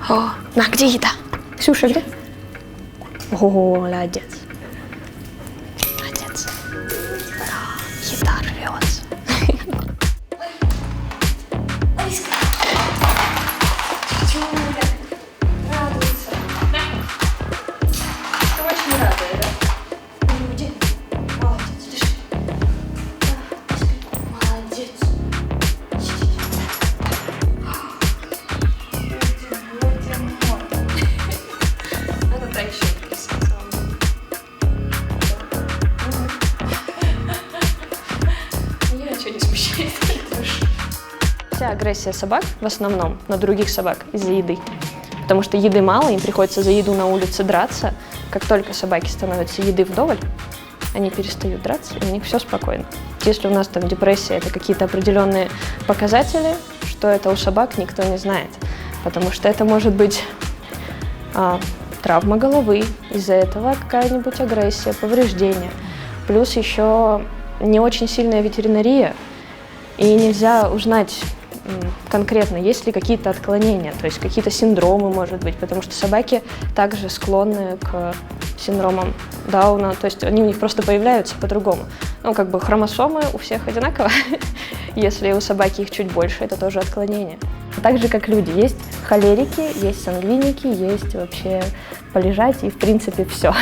О, на, где еда? Ксюша, где? О, молодец. Молодец. Еда рвется. Радуется. Очень радует, да? Где? Молодец, лежи. Молодец. Она та еще красавица. Меня ничего не смущает. Вся агрессия собак в основном на других собак из-за еды. Потому что еды мало, им приходится за еду на улице драться. Как только собаки становятся еды вдоволь, они перестают драться, и у них все спокойно. Если у нас там депрессия, это какие-то определенные показатели, что это у собак, никто не знает. Потому что это может быть травма головы, из-за этого какая-нибудь агрессия, повреждения. Плюс еще не очень сильная ветеринария, и нельзя узнать конкретно, есть ли какие-то отклонения, то есть какие-то синдромы, может быть, потому что собаки также склонны к синдромам Дауна, то есть они у них просто появляются по-другому. Ну, как бы хромосомы у всех одинаково, если у собаки их чуть больше, это тоже отклонение. Так же, как люди, есть холерики, есть сангвиники, есть вообще полежать и, в принципе, все.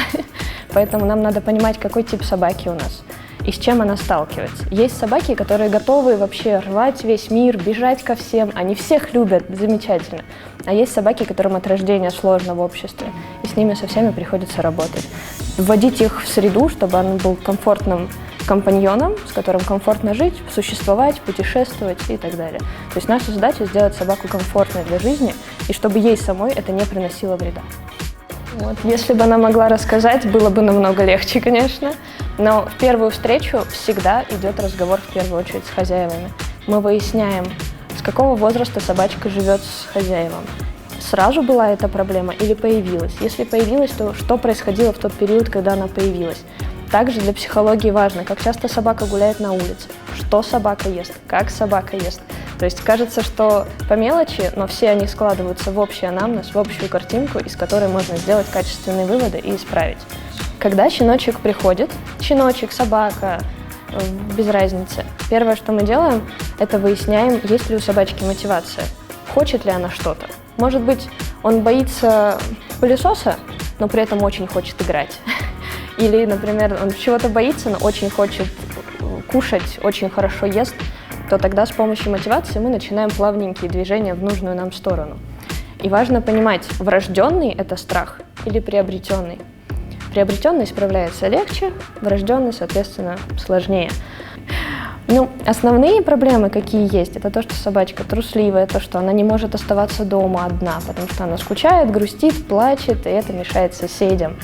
Поэтому нам надо понимать, какой тип собаки у нас и с чем она сталкивается. Есть собаки, которые готовы вообще рвать весь мир, бежать ко всем, они всех любят, замечательно. А есть собаки, которым от рождения сложно в обществе, и с ними со всеми приходится работать. Вводить их в среду, чтобы он был комфортным компаньоном, с которым комфортно жить, существовать, путешествовать и так далее. То есть наша задача сделать собаку комфортной для жизни, и чтобы ей самой это не приносило вреда. Вот. Если бы она могла рассказать, было бы намного легче, конечно. Но в первую встречу всегда идет разговор в первую очередь с хозяевами. Мы выясняем, с какого возраста собачка живет с хозяевом. Сразу была эта проблема или появилась? Если появилась, то что происходило в тот период, когда она появилась? Также для психологии важно, как часто собака гуляет на улице, что собака ест, как собака ест. То есть кажется, что по мелочи, но все они складываются в общий анамнез, в общую картинку, из которой можно сделать качественные выводы и исправить. Когда щеночек приходит, щеночек, собака, без разницы, первое, что мы делаем, это выясняем, есть ли у собачки мотивация, хочет ли она что-то. Может быть, он боится пылесоса, но при этом очень хочет играть. Или, например, он чего-то боится, но очень хочет кушать, очень хорошо ест, то тогда с помощью мотивации мы начинаем плавненькие движения в нужную нам сторону. И важно понимать, врожденный – это страх или приобретенный. Приобретенный справляется легче, врожденный, соответственно, сложнее. Ну, основные проблемы, какие есть, это то, что собачка трусливая, то, что она не может оставаться дома одна, потому что она скучает, грустит, плачет, и это мешает соседям.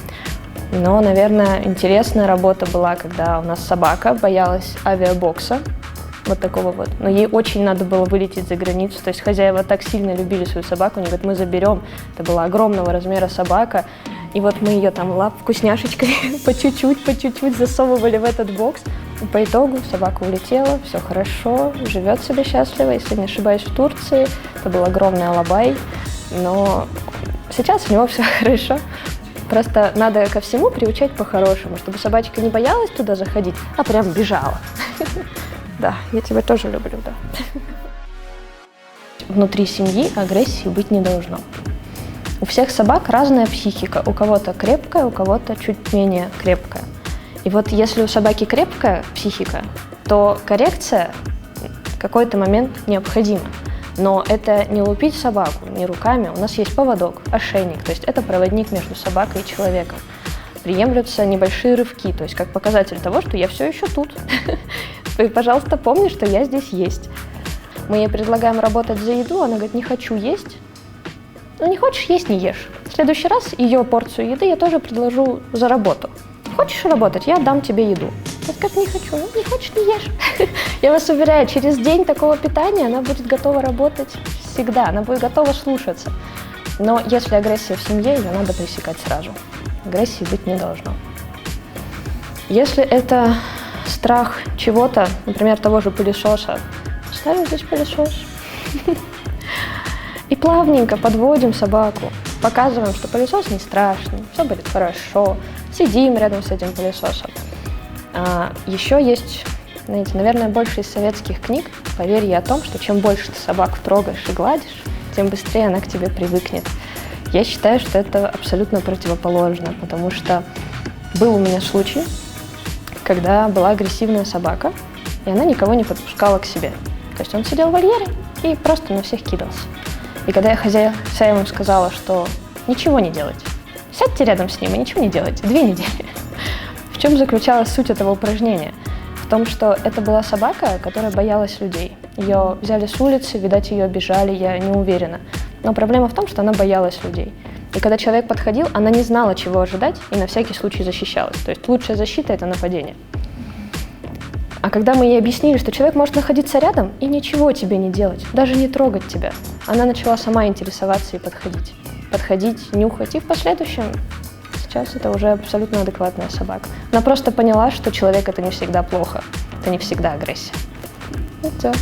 Но, наверное, интересная работа была, когда у нас собака боялась авиабокса, вот такого вот. Но ей очень надо было вылететь за границу, то есть хозяева так сильно любили свою собаку, они говорят, мы заберем. Это была огромного размера собака, и вот мы ее там вкусняшечкой по чуть-чуть засовывали в этот бокс. И по итогу собака улетела, все хорошо, живет себе счастливо, если не ошибаюсь, в Турции. Это был огромный алабай, но сейчас у него все хорошо. Просто надо ко всему приучать по-хорошему, чтобы собачка не боялась туда заходить, а прям бежала. Да, я тебя тоже люблю, да. Внутри семьи агрессии быть не должно. У всех собак разная психика, у кого-то крепкая, у кого-то чуть менее крепкая. И вот если у собаки крепкая психика, то коррекция в какой-то момент необходима. Но это не лупить собаку, не руками. У нас есть поводок, ошейник, то есть это проводник между собакой и человеком. Приемлются небольшие рывки, то есть как показатель того, что я все еще тут. И, пожалуйста, помни, что я здесь есть. Мы ей предлагаем работать за еду, она говорит, не хочу есть. Ну, не хочешь есть, не ешь. В следующий раз ее порцию еды я тоже предложу за работу. Хочешь работать, я дам тебе еду. Она скажет, не хочу. Ну, не хочешь, не ешь. Я вас уверяю, через день такого питания она будет готова работать всегда, она будет готова слушаться. Но если агрессия в семье, ее надо пресекать сразу. Агрессии быть не должно. Если это страх чего-то, например, того же пылесоса, ставим здесь пылесос. И плавненько подводим собаку, показываем, что пылесос не страшный, все будет хорошо, сидим рядом с этим пылесосом. Еще есть, знаете, наверное, больше из советских книг поверье о том, что чем больше ты собаку трогаешь и гладишь, тем быстрее она к тебе привыкнет. Я считаю, что это абсолютно противоположно, потому что был у меня случай, когда была агрессивная собака, и она никого не подпускала к себе. То есть он сидел в вольере и просто на всех кидался. И когда я хозяевам сказала, что ничего не делать, сядьте рядом с ним и ничего не делайте, 2 недели. В чем заключалась суть этого упражнения? В том, что это была собака, которая боялась людей. Ее взяли с улицы, видать, ее обижали, я не уверена. Но проблема в том, что она боялась людей. И когда человек подходил, она не знала, чего ожидать, и на всякий случай защищалась. То есть лучшая защита – это нападение. А когда мы ей объяснили, что человек может находиться рядом и ничего тебе не делать, даже не трогать тебя, она начала сама интересоваться и подходить. Подходить, нюхать, и в последующем сейчас это уже абсолютно адекватная собака. Она просто поняла, что человек – это не всегда плохо, это не всегда агрессия. Вот всё.